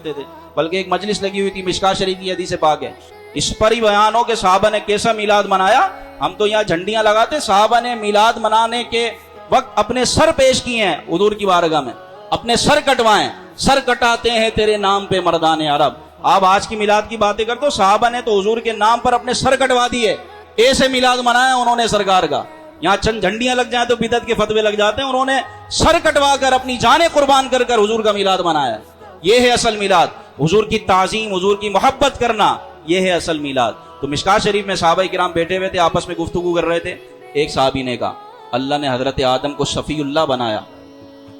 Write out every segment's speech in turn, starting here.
کرتے تھے، بلکہ ایک مجلس لگی ہوئی تھی، مشکات شریف کی حدیث پاک ہے، اس پر ہی بیان ہو کہ صحابہ نے کیسا میلاد منایا۔ ہم تو یہاں جھنڈیاں لگاتے، صحابہ نے میلاد منانے کے وقت اپنے سر پیش کیے ہیں حضور کی بارگاہ میں، اپنے سر کٹوائیں، سر کٹاتے ہیں تیرے نام پہ مردان عرب۔ آپ آج کی میلاد کی باتیں کرتے ہو، صحابہ نے تو حضور کے نام پر اپنے سر کٹوا دیے، ایسے میلاد منایا انہوں نے سرکار کا۔ یہاں چند جھنڈیاں لگ جائیں تو بدعت کے فتوے لگ جاتے ہیں، انہوں نے سر کٹوا کر اپنی جانیں قربان کر کر حضور کا میلاد منایا۔ یہ ہے اصل میلاد، حضور کی تعظیم، حضور کی محبت کرنا، یہ ہے اصل میلاد۔ تو مشکات شریف میں صحابہ کرام بیٹھے ہوئے تھے، آپس میں گفتگو کر رہے تھے۔ ایک صحابی نے کہا اللہ نے حضرت آدم کو صفی اللہ بنایا،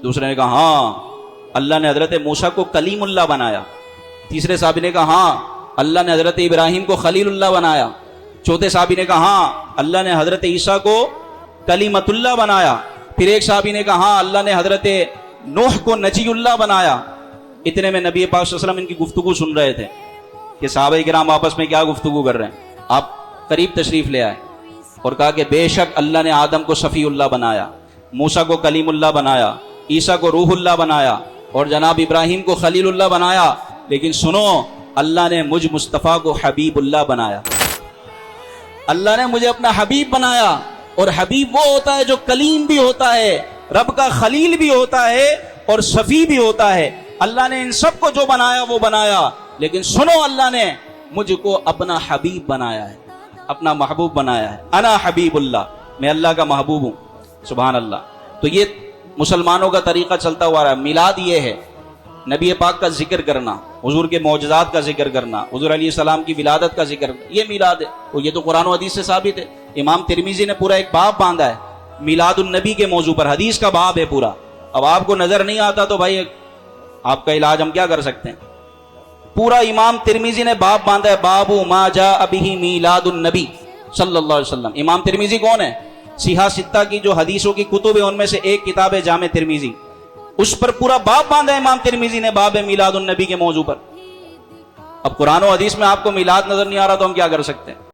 دوسرے نے کہا ہاں اللہ نے حضرت موسیٰ کو کلیم اللہ بنایا، تیسرے صحابی نے کہا ہاں اللہ نے حضرت ابراہیم کو خلیل اللہ بنایا، چوتھے صحابی نے کہا ہاں اللہ نے حضرت عیسیٰ کو کلیمت اللہ بنایا، پھر ایک صحابی نے کہا ہاں اللہ نے حضرت نوح کو نجی اللہ بنایا۔ اتنے میں نبی پاک صلی اللہ علیہ وسلم ان کی گفتگو سن رہے تھے کہ صحابہ کرام آپس میں کیا گفتگو کر رہے ہیں۔ آپ قریب تشریف لے آئے اور کہا کہ بے شک اللہ نے آدم کو صفی اللہ بنایا، موسیٰ کو کلیم اللہ بنایا، عیسیٰ کو روح اللہ بنایا اور جناب ابراہیم کو خلیل اللہ بنایا، لیکن سنو اللہ نے مجھ مصطفیٰ کو حبیب اللہ بنایا۔ اللہ نے مجھے اپنا حبیب بنایا، اور حبیب وہ ہوتا ہے جو کلیم بھی ہوتا ہے، رب کا خلیل بھی ہوتا ہے اور صفی بھی ہوتا ہے۔ اللہ نے ان سب کو جو بنایا وہ بنایا، لیکن سنو اللہ نے مجھ کو اپنا حبیب بنایا ہے، اپنا محبوب بنایا ہے۔ انا حبیب اللہ، میں اللہ کا محبوب ہوں، سبحان اللہ۔ تو یہ مسلمانوں کا طریقہ چلتا ہوا رہا ہے۔ میلاد یہ ہے نبی پاک کا ذکر کرنا، حضور کے معجزات کا ذکر کرنا، حضور علیہ السلام کی ولادت کا ذکر کرنا، یہ میلاد ہے۔ اور یہ تو قرآن و حدیث سے ثابت ہے۔ امام ترمذی نے پورا ایک باب باندھا ہے میلاد النبی کے موضوع پر، حدیث کا باب ہے پورا۔ اب آپ کو نظر نہیں آتا تو بھائی آپ کا علاج ہم کیا کر سکتے ہیں؟ پورا امام ترمذی نے باب باندھا ہے، باب ما جاء بہ میلاد النبی صلی اللہ علیہ وسلم۔ امام ترمذی کون ہے؟ صحاح ستہ کی جو حدیثوں کی کتب ہے ان میں سے ایک کتاب ہے جامع ترمذی، اس پر پورا باب باندھا ہے امام ترمذی نے، باب میلاد النبی کے موضوع پر۔ اب قرآن و حدیث میں آپ کو میلاد نظر نہیں آ رہا تو ہم کیا کر سکتے ہیں؟